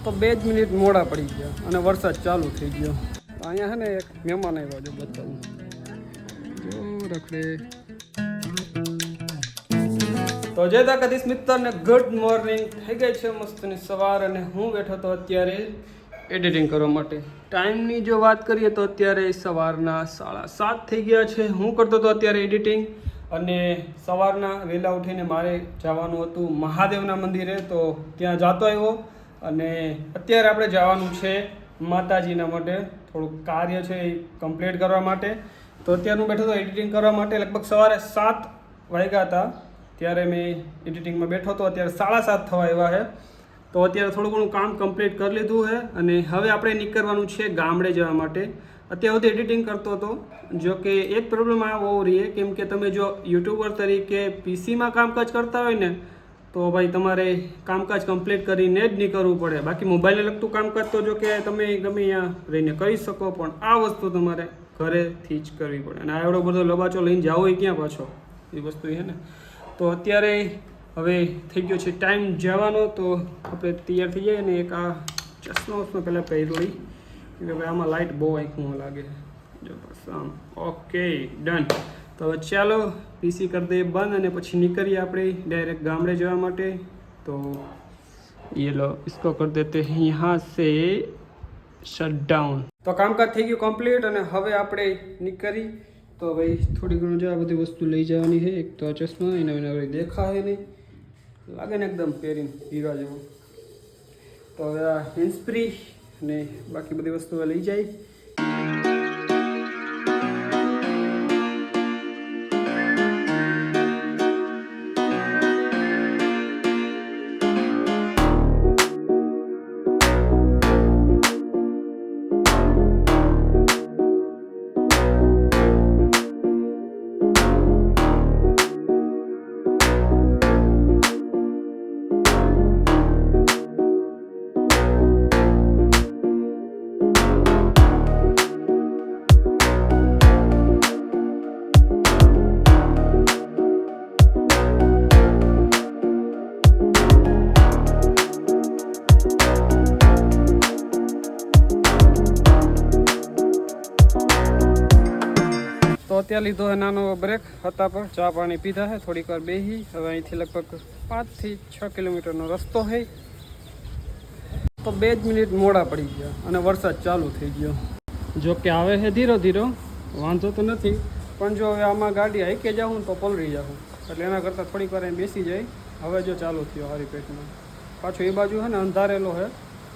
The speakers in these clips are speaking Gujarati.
તો 2 જ મિનિટ મોડા પડી ગયા અને વરસાદ ચાલુ થઈ ગયો. અહીંયા છે ને એક મહેમાન આવ્યા જો બતાવું જો રખડે. તો જય દ્વારકાધીશ મિત્રને ગુડ મોર્નિંગ. થઈ ગઈ છે મસ્તની સવાર અને હું બેઠો તો અત્યારે એડિટિંગ કરવા માટે. ટાઈમની જો વાત કરીએ તો અત્યારે સવારના 7:30 થઈ ગયા છે. હું કરતો હતો અત્યારે એડિટિંગ અને સવારના વહેલા ઉઠીને મારે જવાનું હતું મહાદેવના મંદિરે, તો ત્યાં જતો આવ્યો. અને અત્યારે આપણે જવાનું છે માતાજીના માટે, થોડુંક કાર્ય છે એ કમ્પ્લીટ કરવા માટે. તો અત્યારે હું બેઠો હતો એડિટિંગ કરવા માટે. લગભગ સવારે 7 વાગ્યા હતા ત્યારે મેં એડિટિંગમાં બેઠો હતો. અત્યારે 7:30 થવા આવ્યા છે. તો અત્યારે થોડું ઘણું કામ કમ્પ્લીટ કરી લીધું છે અને હવે આપણે નીકળવાનું છે ગામડે જવા માટે. અત્યાર સુધી એડિટિંગ કરતો હતો, જો કે એક પ્રોબ્લેમ આવો રહીએ, કેમ કે તમે જો યુટ્યુબર તરીકે પીસીમાં કામકાજ કરતા હોય ને તો ભાઈ તમારે કામકાજ કમ્પ્લીટ કરીને જ નીકળવું પડે. બાકી મોબાઈલને લગતું કામકાજ તો જો કે તમે ગમે ત્યાં રહીને કરી શકો, પણ આ વસ્તુ તમારે ઘરેથી જ કરવી પડે. અને આ એવડો બધો લબાચો લઈને જાઓ એ ક્યાં પાછો, એ વસ્તુ છે ને. તો અત્યારે હવે થઈ ગયો છે ટાઈમ જવાનો, તો આપણે તૈયાર થઈ જઈએ. ને એક આ ચશ્મા પહેલાં પહેર્યું કે ભાઈ આમાં લાઇટ બહુ આંખમાં લાગે જો બસ આમ. Okay done. તો હવે ચાલો પીસી કરી દઈએ બંધ અને પછી નીકળીએ આપણે ડાયરેક્ટ ગામડે જવા માટે. તો ये लो इसको कर देते हैं यहाँ से शट डाउन. તો કામકાજ થઈ ગયું કમ્પ્લીટ અને હવે આપણે નીકળી. તો ભાઈ થોડી ઘણું જો આ બધી વસ્તુ લઈ જવાની છે. એક તો આ ચશ્મા એના વિના ભાઈ દેખાય નહીં, લાગે ને એકદમ પહેરીને હીરા જેવું. તો હવે આ હેન્ડસ્પ્રી અને બાકી બધી વસ્તુઓ લઈ જાય. તો અત્યારે લીધો નાનો બ્રેક હતા પર ચા પાણી પીધા છે, થોડીક વાર બેસી. હવે અહીંથી લગભગ 5 થી 6 કિલોમીટરનો રસ્તો છે. તો 2 જ મિનિટ મોડા પડી ગયા અને વરસાદ ચાલુ થઈ ગયો. જો કે આવે છે ધીરો ધીરો, વાંધો તો નથી, પણ જો હવે આમાં ગાડી હાઈકે જાઉં તો પલળી જાઉં, એટલે એના કરતાં થોડીક વાર અહીં બેસી જાય. હવે જો ચાલુ થયો હારી પેટમાં. પાછું એ બાજુ છે ને અંધારેલો છે,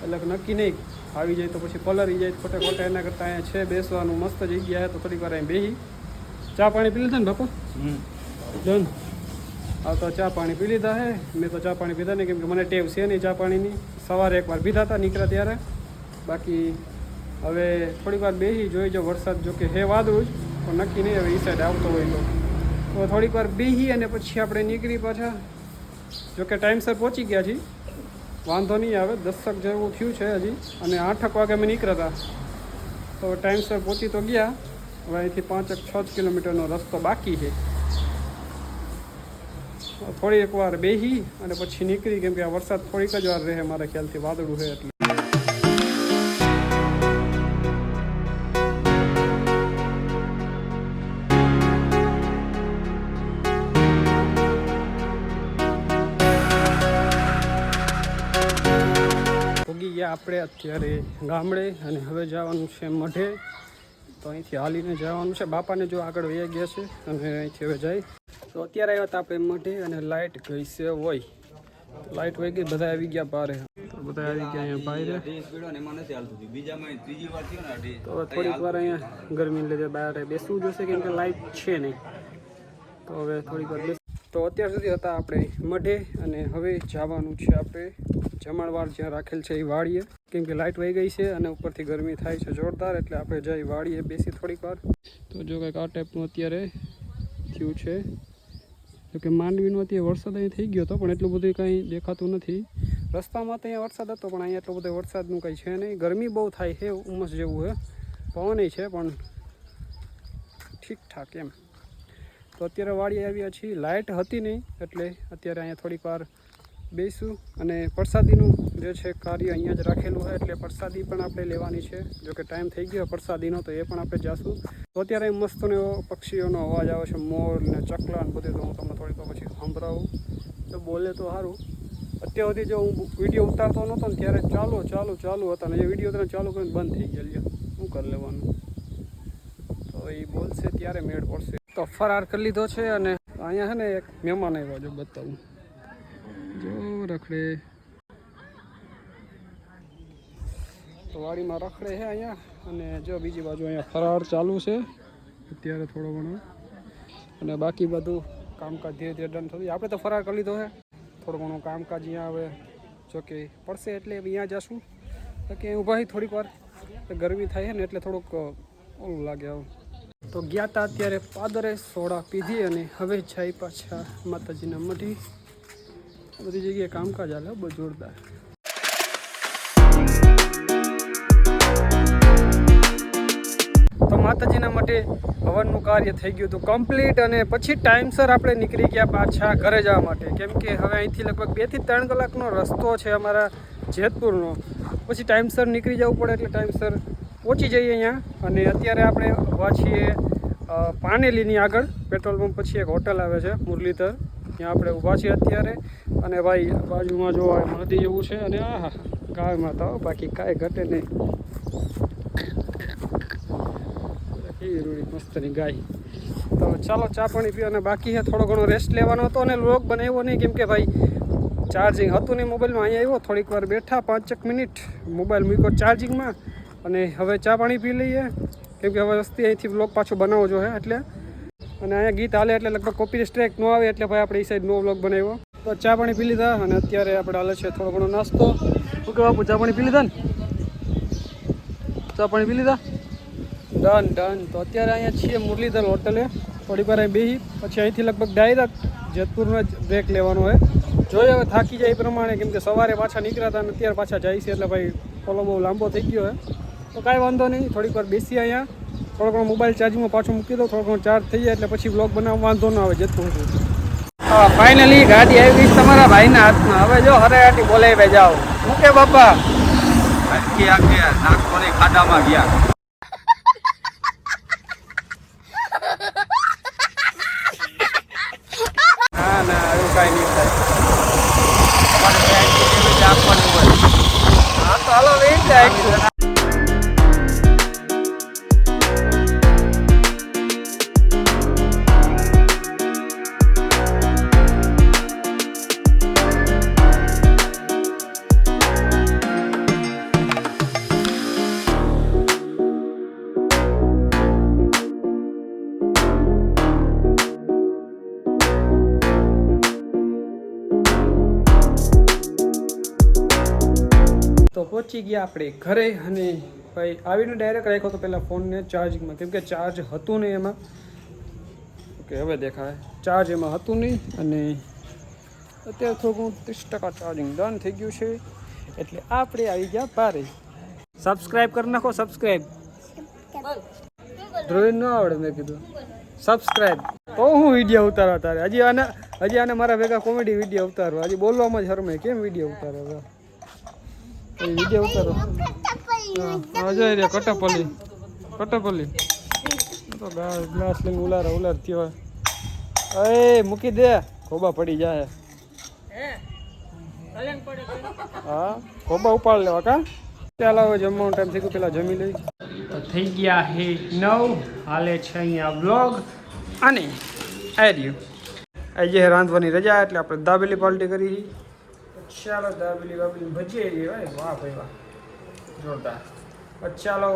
એટલે નક્કી નહીં આવી જાય તો પછી પલળી જાય ખોટે ખોટે. એના કરતાં અહીંયા છે બેસવાનું મસ્ત જગ્યા છે, તો થોડીક વાર અહીં બેસી. ચા પાણી પી લીધા ને બાપુ? ડન. હા તો ચા પાણી પી લીધા હે. મેં તો ચા પાણી પીધા નહીં, કેમ કે મને ટેવ છે નહીં ચા પાણીની. સવારે એકવાર પીધા હતા નીકળ્યા ત્યારે. બાકી હવે થોડીક વાર બેસી જોઈ. જો વરસાદ જો કે હે વાદળું જ, પણ નક્કી નહીં હવે એ સાઈડ આવતો હોય તો થોડીક વાર બેસી અને પછી આપણે નીકળી પાછા. જો કે ટાઈમસર પહોંચી ગયા છીએ, વાંધો નહીં આવે. 10 જેવું થયું છે હજી, અને 8 વાગે અમે નીકળ્યા હતા, તો ટાઈમસર પહોંચી તો ગયા. હવે અહીંથી 5-6 કિલોમીટરનો રસ્તો બાકી છે. થોડી એક વાર બેસી અને પછી નીકળી, કેમ કે આ વરસાદ થોડીક જ વાર રહે મારા ખ્યાલથી, વાદળું છે એટલે. ઉગી ગયા આપણે અત્યારે ગામડે અને હવે જવાનું છે મઢે. તો અહીંથી હાલીને જવાનું છે. બાપાને જો આગળ વહી ગયા છે અને અહીંથી હવે જાય. તો અત્યારે આવ્યા હતા આપણે મઢે અને લાઇટ ગઈ છે હોય. લાઇટ વહી ગઈ, બધા આવી ગયા બારે. તો બધા આવી ગયા અહીંયા બહાર. તો થોડીક વાર અહીંયા ગરમીને લીધે બહાર બેસવું જોશે, કેમ કે લાઇટ છે નહીં. તો હવે થોડીક વાર બેસ. તો અત્યાર સુધી હતા આપણે મઢે અને હવે જવાનું છે આપણે જમણવાર જ્યાં રાખેલ છે એ વાડીએ, કેમ કે લાઇટ વહી ગઈ છે અને ઉપરથી ગરમી થાય છે જોરદાર, એટલે આપણે જઈ વાડીએ બેસી થોડીક વાર. તો જો કંઈક આ ટાઈપનું અત્યારે થયું છે. જોકે માંડવીનો અત્યારે વરસાદ અહીં થઈ ગયો હતો, પણ એટલું બધું કંઈ દેખાતું નથી. રસ્તામાં તો અહીંયા વરસાદ હતો, પણ અહીંયા એટલો બધો વરસાદનું કંઈ છે નહીં. ગરમી બહુ થાય છે, ઉમસ જેવું છે, પવન છે, પણ ઠીકઠાક એમ. તો અત્યારે વાડીએ આવ્યા છીએ. લાઇટ હતી નહીં એટલે અત્યારે અહીંયા થોડીક વાર બેસું અને પ્રસાદીનું જે છે કાર્ય અહીંયા જ રાખેલું છે એટલે પ્રસાદી પણ આપણે લેવાની છે. જો કે ટાઈમ થઈ ગયો પ્રસાદીનો તો એ પણ આપણે જાશું. તો અત્યારે મસ્ત ને એવો પક્ષીઓનો અવાજ આવે છે, મોર ને ચકલા ને બધું. તો હું તમને થોડીક પછી સંભળાવું તો બોલે તો સારું. અત્યાર સુધી જો હું વિડીયો ઉતારતો નહોતો ને ત્યારે ચાલુ હતા ને એ વિડીયો તને ચાલુ કરીને બંધ થઈ ગયા. શું કરી લેવાનું? તો એ બોલશે ત્યારે મેળ પડશે. તો ફરાર કરી લીધો છે અને અહીંયા છે ને એક મહેમાન આવ્યો, જો બતાવું, જો રખડે તો વાડીમાં રખડે છે અહીંયા. અને જો બીજી બાજુ અહીંયા ફરાર ચાલુ છે અત્યારે થોડો ઘણો, અને બાકી બધું કામકાજ ધીરે ધીરે ડન થયું. આપણે તો ફરાર કરી લીધો છે. થોડું ઘણું કામકાજ અહીંયા આવે જોકે પડશે એટલે અહીંયા જશું. કે ઊભા થોડીક વાર ગરમી થાય છે ને એટલે થોડુંક ઓલું લાગે આવું. તો ગયા હતા અત્યારે પાદરે સોડા પીધી અને હવે જાય પાછા માતાજીના મઢી. બધી જગ્યાએ કામકાજ હાલે બહુ જોરદાર. તો માતાજીના માટે હવનનું કાર્ય થઈ ગયું હતું કમ્પ્લીટ અને પછી ટાઈમસર આપણે નીકળી ગયા પાછા ઘરે જવા માટે. કેમ કે હવે અહીંથી લગભગ 2 થી 3 કલાકનો રસ્તો છે અમારા જેતપુરનો. પછી ટાઈમસર નીકળી જવું પડે એટલે ટાઈમસર પહોંચી જઈએ અહીંયા. અને અત્યારે આપણે ઊભા છીએ પાનેલીની આગળ પેટ્રોલ પંપ પછી એક હોટલ આવે છે મુરલીધર, ત્યાં આપણે ઊભા છીએ અત્યારે. અને ભાઈ બાજુમાં જોવા નદી જેવું છે અને આહા ગાય માતા, બાકી કાંઈ ઘટે નહીં. કેવી રૂડી મસ્તની ગાય. તો ચાલો ચા પાણી પીવા અને બાકી છે થોડો ઘણો રેસ્ટ લેવાનો હતો અને વ્લોગ બનાવ્યો નહીં કેમ કે ભાઈ ચાર્જિંગ હતું નહીં મોબાઈલમાં. અહીંયા આવ્યો થોડીક વાર બેઠા 5 મિનિટ મોબાઈલ મૂક્યો ચાર્જિંગમાં અને હવે ચા પાણી પી લઈએ કેમ કે હવે વસ્તી અહીંથી વ્લોગ પાછો બનાવવો જોઈએ એટલે. અને અહીંયા ગીત હાલે એટલે લગભગ કોપી સ્ટ્રાઇક ન આવે એટલે ભાઈ આપણે એ સાઈડ નો વ્લોગ બનાવ્યો. તો ચા પાણી પી લીધા અને અત્યારે આપણે હાલે છે થોડો ઘણો નાસ્તો. શું કે બાપુ ચા પાણી પી લીધા ને? ચા પાણી પી લીધા? ડન. તો અત્યારે અહીંયા છીએ મુરલીધર હોટલે. થોડીક વાર અહીં બેસી પછી અહીંથી લગભગ ડાયરેક્ટ જેતપુરનો જ બ્રેક લેવાનો હોય. જોઈએ હવે થાકી જાય એ પ્રમાણે કેમ કે સવારે પાછા નીકળ્યા હતા અને અત્યારે પાછા જાય છે એટલે ભાઈ ફોલો બહુ લાંબો થઈ ગયો હોય. તો કાંઈ વાંધો નહીં, થોડીક વાર બેસી અહીંયા. થોડો ઘણો મોબાઈલ ચાર્જિંગમાં પાછું મૂકી દો, થોડો ઘણો ચાર્જ થઈ જાય એટલે પછી વ્લોગ બનાવવા વાંધો ન આવે જેતપુર. હા ફાઇનલી ગાડી આવી તમારા ભાઈના હાથમાં. હવે જો હરેહાટી બોલાવી જાઓ. શું કે બાપા નાગપુરની ખાડામાં ગયા. ના એવું કાંઈ નહીં થાય. હા તો હાલો વેઇટ થાય. તો પહોંચી ગયા આપણે ઘરે અને ભાઈ આવીને ડાયરેક્ટ રાખ્યો તો પહેલાં ફોનને ચાર્જિંગમાં કેમ કે ચાર્જ હતું નહીં એમાં. ઓકે હવે દેખાય ચાર્જ એમાં હતું નહીં અને અત્યારે થોડું 30% ચાર્જિંગ ડન થઈ ગયું છે એટલે આપણે આવી ગયા બારે. સબસ્ક્રાઈબ કરી નાખો. સબસ્ક્રાઈબ ધ્રુવીને ન આવડે મેં કીધું સબસ્ક્રાઈબ. તો હું વિડીયો ઉતારવા તારે હજી આને મારા ભેગા કોમેડી વિડીયો ઉતારવા. હજી બોલવામાં જ હરમે કેમ વિડીયો ઉતારવા વિડીયો ઉતારો. અજય રે કટપલી તો ગ્લાસ લઈને ઉલાર થયો. એ મૂકી દે ખોબા પડી જાય. હા ખોબા ઉપાડ લેવા કા. ચાલ હવે જમવાનો ટાઈમ થઈ ગયો, પેલા જમી લઈ. તો થઈ ગયા હે 9. હાલે છે અહીંયા વ્લોગ અને આર્યું આજે રાંધવાની રજા એટલે આપણે દાબેલી પાર્ટી કરી. ચાલો દાબેલી ભજીએ વાહ ભાઈ વાહ જોરદાર. ચાલો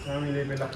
જમી લઈ પેલા.